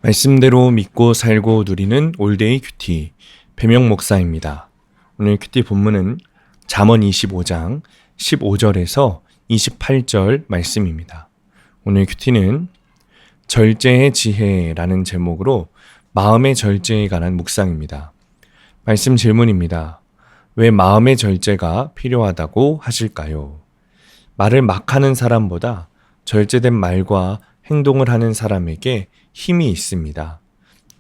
말씀대로 믿고 살고 누리는 올데이 큐티 배명 목사입니다. 오늘 큐티 본문은 잠언 25장 15절에서 28절 말씀입니다. 오늘 큐티는 절제의 지혜라는 제목으로 마음의 절제에 관한 묵상입니다. 말씀 질문입니다. 왜 마음의 절제가 필요하다고 하실까요? 말을 막 하는 사람보다 절제된 말과 행동을 하는 사람에게 힘이 있습니다.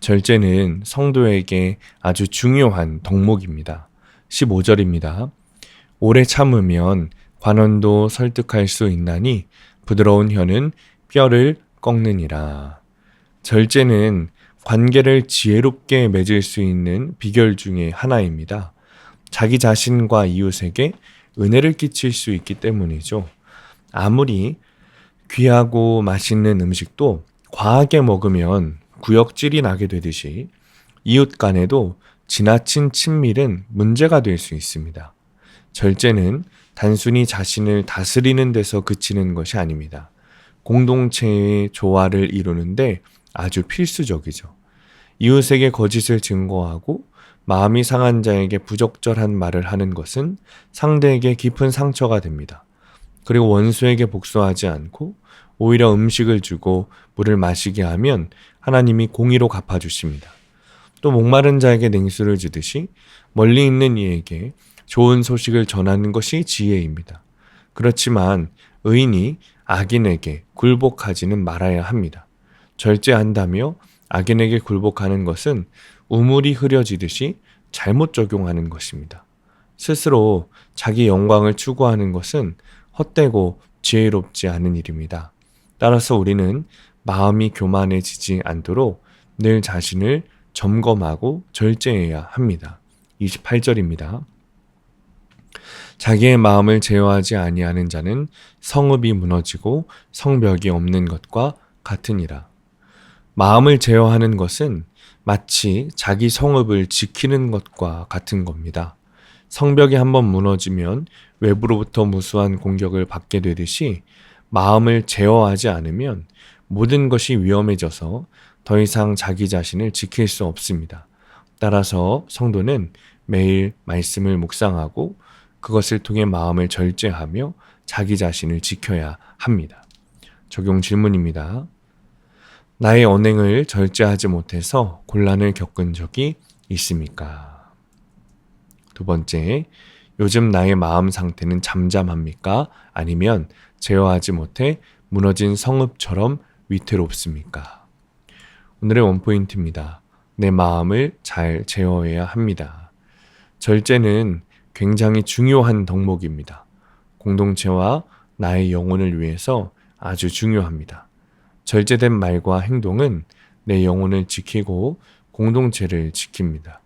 절제는 성도에게 아주 중요한 덕목입니다. 15절입니다. 오래 참으면 관원도 설득할 수 있나니 부드러운 혀는 뼈를 꺾느니라. 절제는 관계를 지혜롭게 맺을 수 있는 비결 중에 하나입니다. 자기 자신과 이웃에게 은혜를 끼칠 수 있기 때문이죠. 아무리 귀하고 맛있는 음식도 과하게 먹으면 구역질이 나게 되듯이 이웃 간에도 지나친 친밀은 문제가 될 수 있습니다. 절제는 단순히 자신을 다스리는 데서 그치는 것이 아닙니다. 공동체의 조화를 이루는데 아주 필수적이죠. 이웃에게 거짓을 증거하고 마음이 상한 자에게 부적절한 말을 하는 것은 상대에게 깊은 상처가 됩니다. 그리고 원수에게 복수하지 않고 오히려 음식을 주고 물을 마시게 하면 하나님이 공의로 갚아주십니다. 또 목마른 자에게 냉수를 주듯이 멀리 있는 이에게 좋은 소식을 전하는 것이 지혜입니다. 그렇지만 의인이 악인에게 굴복하지는 말아야 합니다. 절제한다며 악인에게 굴복하는 것은 우물이 흐려지듯이 잘못 적용하는 것입니다. 스스로 자기 영광을 추구하는 것은 헛되고 지혜롭지 않은 일입니다. 따라서 우리는 마음이 교만해지지 않도록 늘 자신을 점검하고 절제해야 합니다. 28절입니다. 자기의 마음을 제어하지 아니하는 자는 성읍이 무너지고 성벽이 없는 것과 같으니라. 마음을 제어하는 것은 마치 자기 성읍을 지키는 것과 같은 겁니다. 성벽이 한번 무너지면 외부로부터 무수한 공격을 받게 되듯이 마음을 제어하지 않으면 모든 것이 위험해져서 더 이상 자기 자신을 지킬 수 없습니다. 따라서 성도는 매일 말씀을 묵상하고 그것을 통해 마음을 절제하며 자기 자신을 지켜야 합니다. 적용 질문입니다. 나의 언행을 절제하지 못해서 곤란을 겪은 적이 있습니까? 두 번째, 요즘 나의 마음 상태는 잠잠합니까? 아니면 제어하지 못해 무너진 성읍처럼 위태롭습니까? 오늘의 원포인트입니다. 내 마음을 잘 제어해야 합니다. 절제는 굉장히 중요한 덕목입니다. 공동체와 나의 영혼을 위해서 아주 중요합니다. 절제된 말과 행동은 내 영혼을 지키고 공동체를 지킵니다.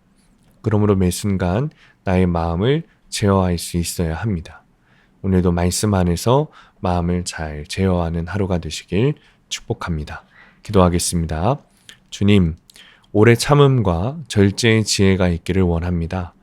그러므로 매 순간 나의 마음을 제어할 수 있어야 합니다. 오늘도 말씀 안에서 마음을 잘 제어하는 하루가 되시길 축복합니다. 기도하겠습니다. 주님, 오래 참음과 절제의 지혜가 있기를 원합니다.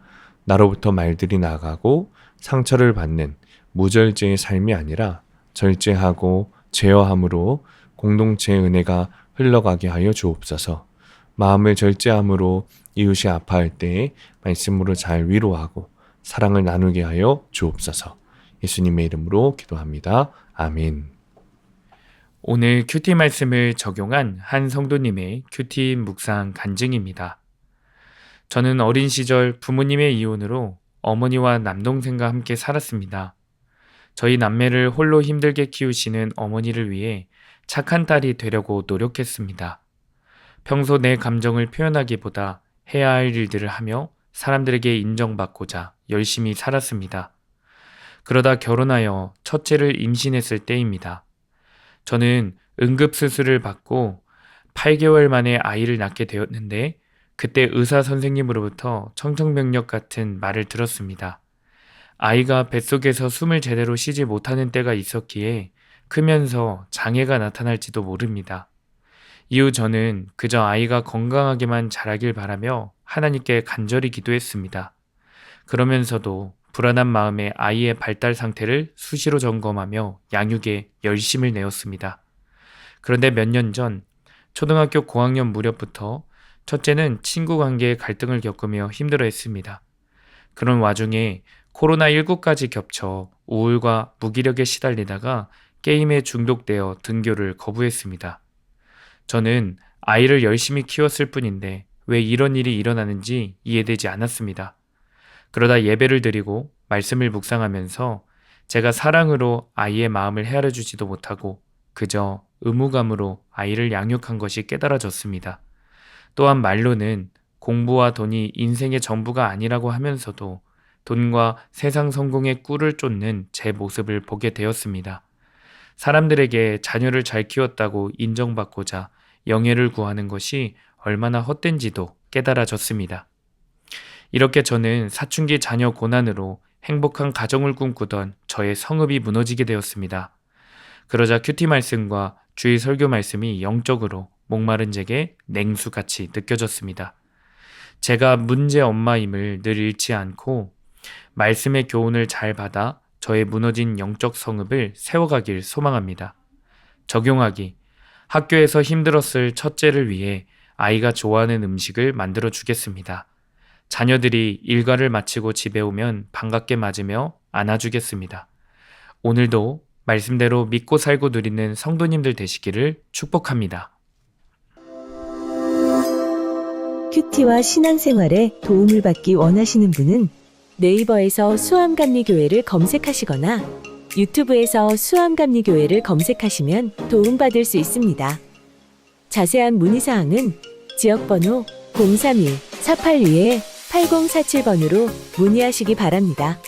나로부터 말들이 나가고 상처를 받는 무절제의 삶이 아니라 절제하고 제어함으로 공동체의 은혜가 흘러가게 하여 주옵소서. 마음을 절제함으로 이웃이 아파할 때에 말씀으로 잘 위로하고 사랑을 나누게 하여 주옵소서. 예수님의 이름으로 기도합니다. 아멘. 오늘 큐티 말씀을 적용한 한 성도님의 큐티 묵상 간증입니다. 저는 어린 시절 부모님의 이혼으로 어머니와 남동생과 함께 살았습니다. 저희 남매를 홀로 힘들게 키우시는 어머니를 위해 착한 딸이 되려고 노력했습니다. 평소 내 감정을 표현하기보다 해야 할 일들을 하며 사람들에게 인정받고자 열심히 살았습니다. 그러다 결혼하여 첫째를 임신했을 때입니다. 저는 응급수술을 받고 8개월 만에 아이를 낳게 되었는데 그때 의사 선생님으로부터 청천벽력 같은 말을 들었습니다. 아이가 뱃속에서 숨을 제대로 쉬지 못하는 때가 있었기에 크면서 장애가 나타날지도 모릅니다. 이후 저는 그저 아이가 건강하게만 자라길 바라며 하나님께 간절히 기도했습니다. 그러면서도 불안한 마음에 아이의 발달 상태를 수시로 점검하며 양육에 열심을 내었습니다. 그런데 몇 년 전 초등학교 고학년 무렵부터 첫째는 친구 관계에 갈등을 겪으며 힘들어했습니다. 그런 와중에 코로나19까지 겹쳐 우울과 무기력에 시달리다가 게임에 중독되어 등교를 거부했습니다. 저는 아이를 열심히 키웠을 뿐인데 왜 이런 일이 일어나는지 이해되지 않았습니다. 그러다 예배를 드리고 말씀을 묵상하면서 제가 사랑으로 아이의 마음을 헤아려주지도 못하고 그저 의무감으로 아이를 양육한 것이 깨달아졌습니다. 또한 말로는 공부와 돈이 인생의 전부가 아니라고 하면서도 돈과 세상 성공의 꿀을 쫓는 제 모습을 보게 되었습니다. 사람들에게 자녀를 잘 키웠다고 인정받고자 영예를 구하는 것이 얼마나 헛된지도 깨달아졌습니다. 이렇게 저는 사춘기 자녀 고난으로 행복한 가정을 꿈꾸던 저의 성읍이 무너지게 되었습니다. 그러자 큐티 말씀과 주의 설교 말씀이 영적으로 목마른 제게 냉수같이 느껴졌습니다. 제가 문제 엄마임을 늘 잃지 않고 말씀의 교훈을 잘 받아 저의 무너진 영적 성읍을 세워가길 소망합니다. 적용하기. 학교에서 힘들었을 첫째를 위해 아이가 좋아하는 음식을 만들어 주겠습니다. 자녀들이 일과를 마치고 집에 오면 반갑게 맞으며 안아주겠습니다. 오늘도 말씀대로 믿고 살고 누리는 성도님들 되시기를 축복합니다. 큐티와 신앙생활에 도움을 받기 원하시는 분은 네이버에서 수암감리교회를 검색하시거나 유튜브에서 수암감리교회를 검색하시면 도움받을 수 있습니다. 자세한 문의사항은 지역번호 031-482-8047번으로 문의하시기 바랍니다.